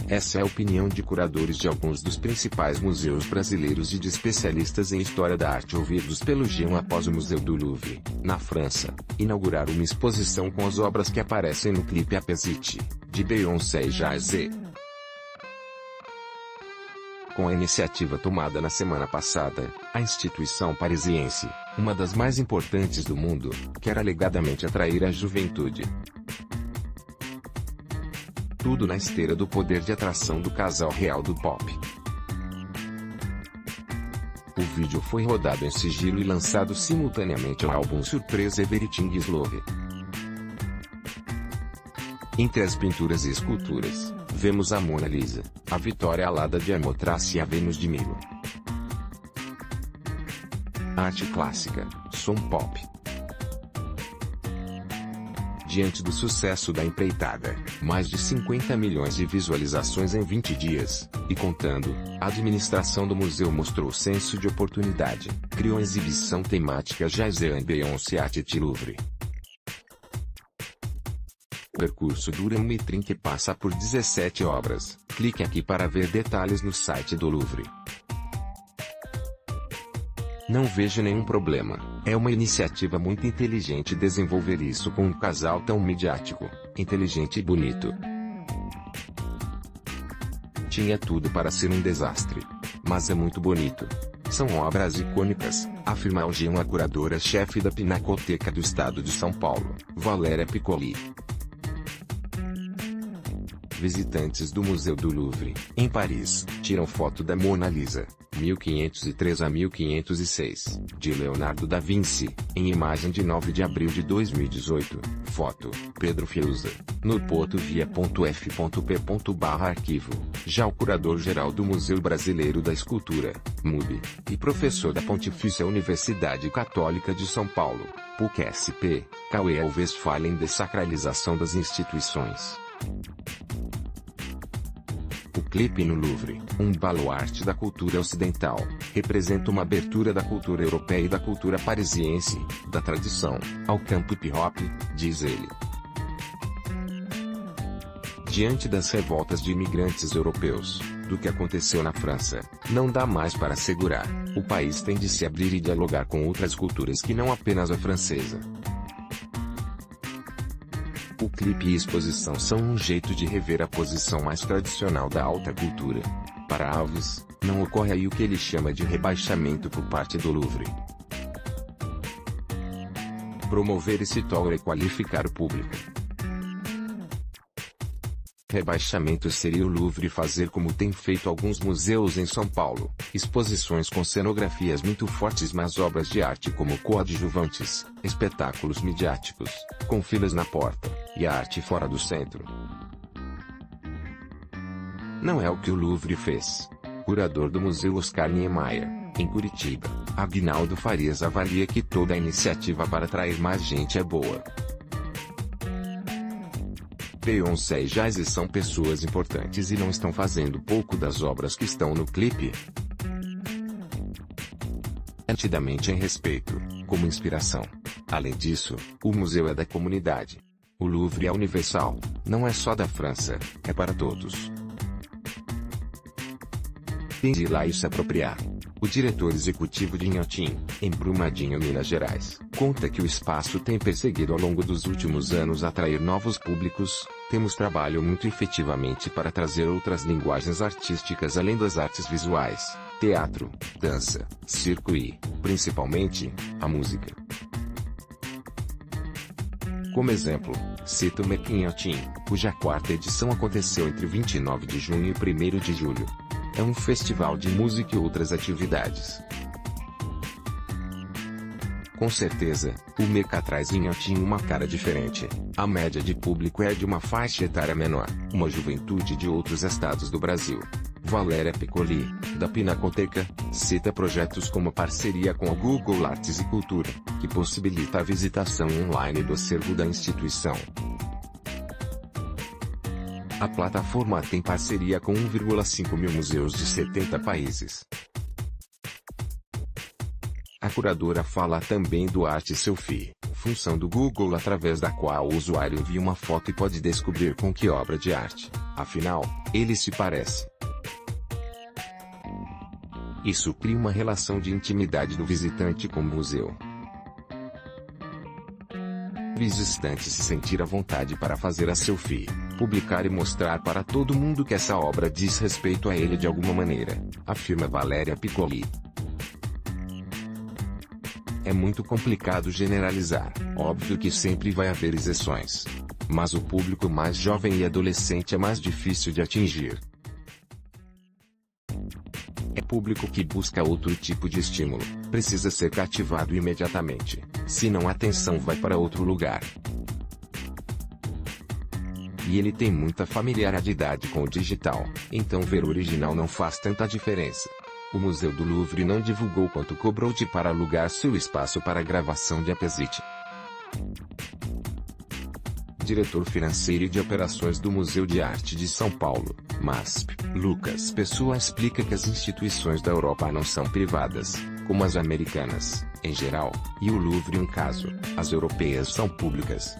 Essa é a opinião de curadores de alguns dos principais museus brasileiros e de especialistas em história da arte ouvidos pelo G1 após o Museu do Louvre, na França, inaugurar uma exposição com as obras que aparecem no clipe Apesite, de Beyoncé e Jay-Z. Com a iniciativa tomada na semana passada, a instituição parisiense, uma das mais importantes do mundo, quer alegadamente atrair a juventude. Tudo na esteira do poder de atração do casal real do pop. O vídeo foi rodado em sigilo e lançado simultaneamente ao álbum surpresa Everything is Love. Entre as pinturas e esculturas, vemos a Mona Lisa, a Vitória Alada de Amotrace e a Vênus de Milo. Arte clássica, som pop. Diante do sucesso da empreitada, mais de 50 milhões de visualizações em 20 dias, e contando, a administração do museu mostrou senso de oportunidade, criou a exibição temática Jay-Z and Beyoncé at the Louvre. O percurso dura 1h30 e passa por 17 obras. Clique aqui para ver detalhes no site do Louvre. Não vejo nenhum problema, é uma iniciativa muito inteligente desenvolver isso com um casal tão midiático, inteligente e bonito. Tinha tudo para ser um desastre. Mas é muito bonito. São obras icônicas, afirma ao G1 a curadora-chefe da Pinacoteca do Estado de São Paulo, Valéria Piccoli. Visitantes do Museu do Louvre, em Paris, tiram foto da Mona Lisa, 1503 a 1506, de Leonardo da Vinci, em imagem de 9 de abril de 2018. Foto, Pedro Fiuza, no potovia.f.p.arquivo. Já o curador-geral do Museu Brasileiro da Escultura, MUB, e professor da Pontifícia Universidade Católica de São Paulo, PUC-SP, Cauê Alves fala em dessacralização das instituições. O clipe no Louvre, um baluarte da cultura ocidental, representa uma abertura da cultura europeia e da cultura parisiense, da tradição, ao campo hip-hop, diz ele. Diante das revoltas de imigrantes europeus, do que aconteceu na França, não dá mais para segurar, o país tem de se abrir e dialogar com outras culturas que não apenas a francesa. O clipe e exposição são um jeito de rever a posição mais tradicional da alta cultura. Para Alves, não ocorre aí o que ele chama de rebaixamento por parte do Louvre. Promover esse tour e qualificar o público. Rebaixamento seria o Louvre fazer como tem feito alguns museus em São Paulo, exposições com cenografias muito fortes mas obras de arte como coadjuvantes, espetáculos midiáticos, com filas na porta, e a arte fora do centro. Não é o que o Louvre fez. Curador do Museu Oscar Niemeyer, em Curitiba, Aguinaldo Farias avalia que toda a iniciativa para atrair mais gente é boa. Beyoncé e Jay-Z são pessoas importantes e não estão fazendo pouco das obras que estão no clipe. Nitidamente em respeito, como inspiração. Além disso, o museu é da comunidade. O Louvre é universal, não é só da França, é para todos. Tem de ir lá e se apropriar. O diretor executivo de Inhotim, em Brumadinho, Minas Gerais, conta que o espaço tem perseguido ao longo dos últimos anos atrair novos públicos. Temos trabalho muito efetivamente para trazer outras linguagens artísticas além das artes visuais, teatro, dança, circo e, principalmente, a música. Como exemplo, cito o MEC Inhotim, cuja quarta edição aconteceu entre 29 de junho e 1º de julho. É um festival de música e outras atividades. Com certeza, o MECA traz em Inhotim uma cara diferente. A média de público é de uma faixa etária menor, uma juventude de outros estados do Brasil. Valéria Piccoli, da Pinacoteca, cita projetos como parceria com a Google Artes e Cultura, que possibilita a visitação online do acervo da instituição. A plataforma tem parceria com 1,5 mil museus de 70 países. A curadora fala também do Arte Selfie, função do Google através da qual o usuário envia uma foto e pode descobrir com que obra de arte, Afinal, ele se parece. Isso cria uma relação de intimidade do visitante com o museu. O visitante se sentir à vontade para fazer a selfie, publicar e mostrar para todo mundo que essa obra diz respeito a ele de alguma maneira, afirma Valéria Piccoli. É muito complicado generalizar, óbvio que sempre vai haver exceções. Mas o público mais jovem e adolescente é mais difícil de atingir. É público que busca outro tipo de estímulo, precisa ser cativado imediatamente, senão a atenção vai para outro lugar. E ele tem muita familiaridade com o digital, então ver o original não faz tanta diferença. O Museu do Louvre não divulgou quanto cobrou para alugar seu espaço para a gravação de Apesite. Diretor financeiro e de operações do Museu de Arte de São Paulo, MASP, Lucas Pessoa explica que as instituições da Europa não são privadas, como as americanas, em geral, e o Louvre um caso, as europeias são públicas.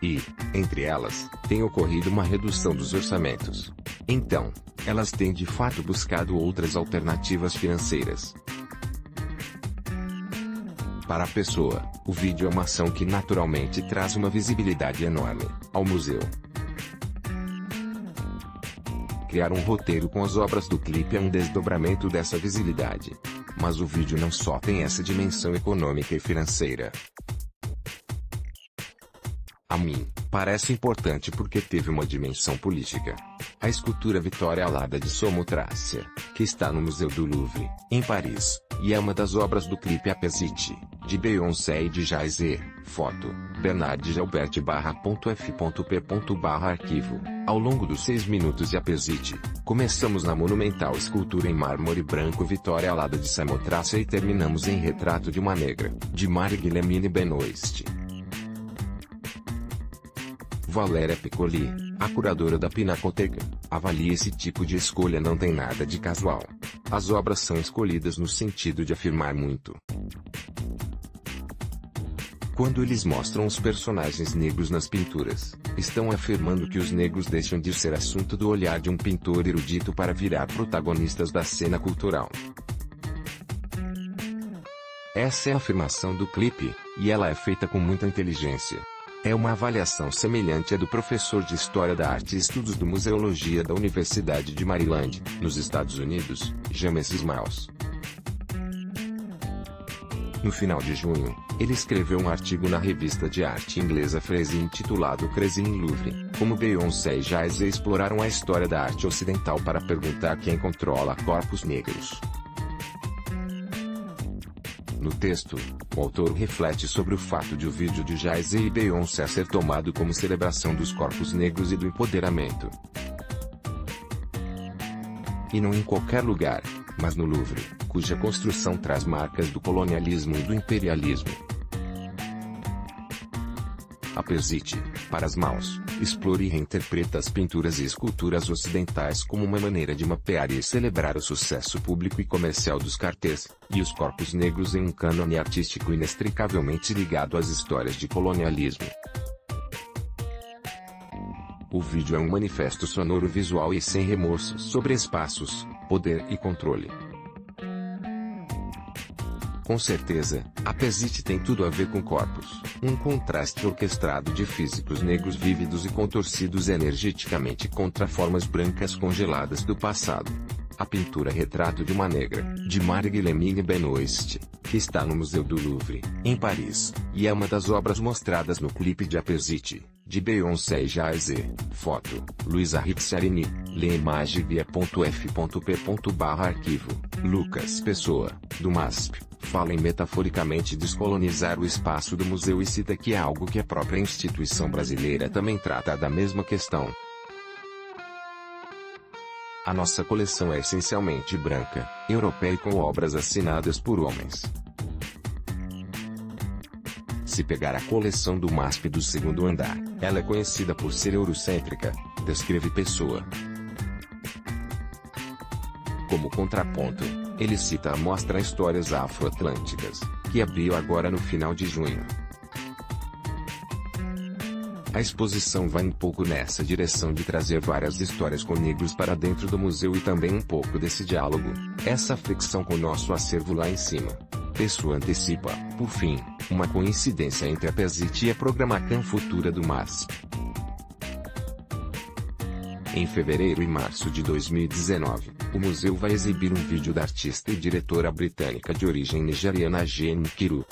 E, entre elas, tem ocorrido uma redução dos orçamentos. Então, elas têm de fato buscado outras alternativas financeiras. Para a pessoa, o vídeo é uma ação que naturalmente traz uma visibilidade enorme ao museu. Criar um roteiro com as obras do clipe é um desdobramento dessa visibilidade. Mas o vídeo não só tem essa dimensão econômica e financeira. A mim, parece importante porque teve uma dimensão política. A escultura Vitória Alada de Samotrácia, que está no Museu do Louvre, em Paris, e é uma das obras do clipe Apesite, de Beyoncé e de Jay-Z, foto, bernardgelbert.f.p.arquivo. Ao longo dos 6 minutos de Apesite, começamos na monumental escultura em mármore branco Vitória Alada de Samotrácia e terminamos em Retrato de uma Negra, de Marie-Guillemine Benoist. Valéria Piccoli, a curadora da Pinacoteca, avalia esse tipo de escolha não tem nada de casual. As obras são escolhidas no sentido de afirmar muito. Quando eles mostram os personagens negros nas pinturas, estão afirmando que os negros deixam de ser assunto do olhar de um pintor erudito para virar protagonistas da cena cultural. Essa é a afirmação do clipe, e ela é feita com muita inteligência. É uma avaliação semelhante à do professor de História da Arte e Estudos do Museologia da Universidade de Maryland, nos Estados Unidos, James Smiles. No final de junho, ele escreveu um artigo na revista de arte inglesa Frieze intitulado Crazy in Louvre, como Beyoncé e Jay-Z exploraram a história da arte ocidental para perguntar quem controla corpos negros. No texto, o autor reflete sobre o fato de o vídeo de Jay-Z e Beyoncé ser tomado como celebração dos corpos negros e do empoderamento. E não em qualquer lugar, mas no Louvre, cuja construção traz marcas do colonialismo e do imperialismo. Apesite, para as mãos, explora e reinterpreta as pinturas e esculturas ocidentais como uma maneira de mapear e celebrar o sucesso público e comercial dos cartês, e os corpos negros em um cânone artístico inextricavelmente ligado às histórias de colonialismo. O vídeo é um manifesto sonoro visual e sem remorsos sobre espaços, poder e controle. Com certeza, Apesite tem tudo a ver com corpos, um contraste orquestrado de físicos negros vívidos e contorcidos energeticamente contra formas brancas congeladas do passado. A pintura Retrato de uma Negra, de Marie-Guillemine Benoist, que está no Museu do Louvre, em Paris, e é uma das obras mostradas no clipe de Apesite, de Beyoncé e Jay-Z, foto, Luisa Ricciarini, leimagevia.f.p.arquivo, Lucas Pessoa, do MASP. Fala em metaforicamente descolonizar o espaço do museu e cita que é algo que a própria instituição brasileira também trata da mesma questão. A nossa coleção é essencialmente branca, europeia e com obras assinadas por homens. Se pegar a coleção do MASP do segundo andar, ela é conhecida por ser eurocêntrica, descreve Pessoa. Como contraponto, ele cita a mostra Histórias Afro-Atlânticas, que abriu agora no final de junho. A exposição vai um pouco nessa direção de trazer várias histórias com negros para dentro do museu e também um pouco desse diálogo, essa fricção com o nosso acervo lá em cima. Pessoa antecipa, por fim, uma coincidência entre a PESIT e a programação futura do MASP. Em fevereiro e março de 2019, o museu vai exibir um vídeo da artista e diretora britânica de origem nigeriana Jane Nkiru,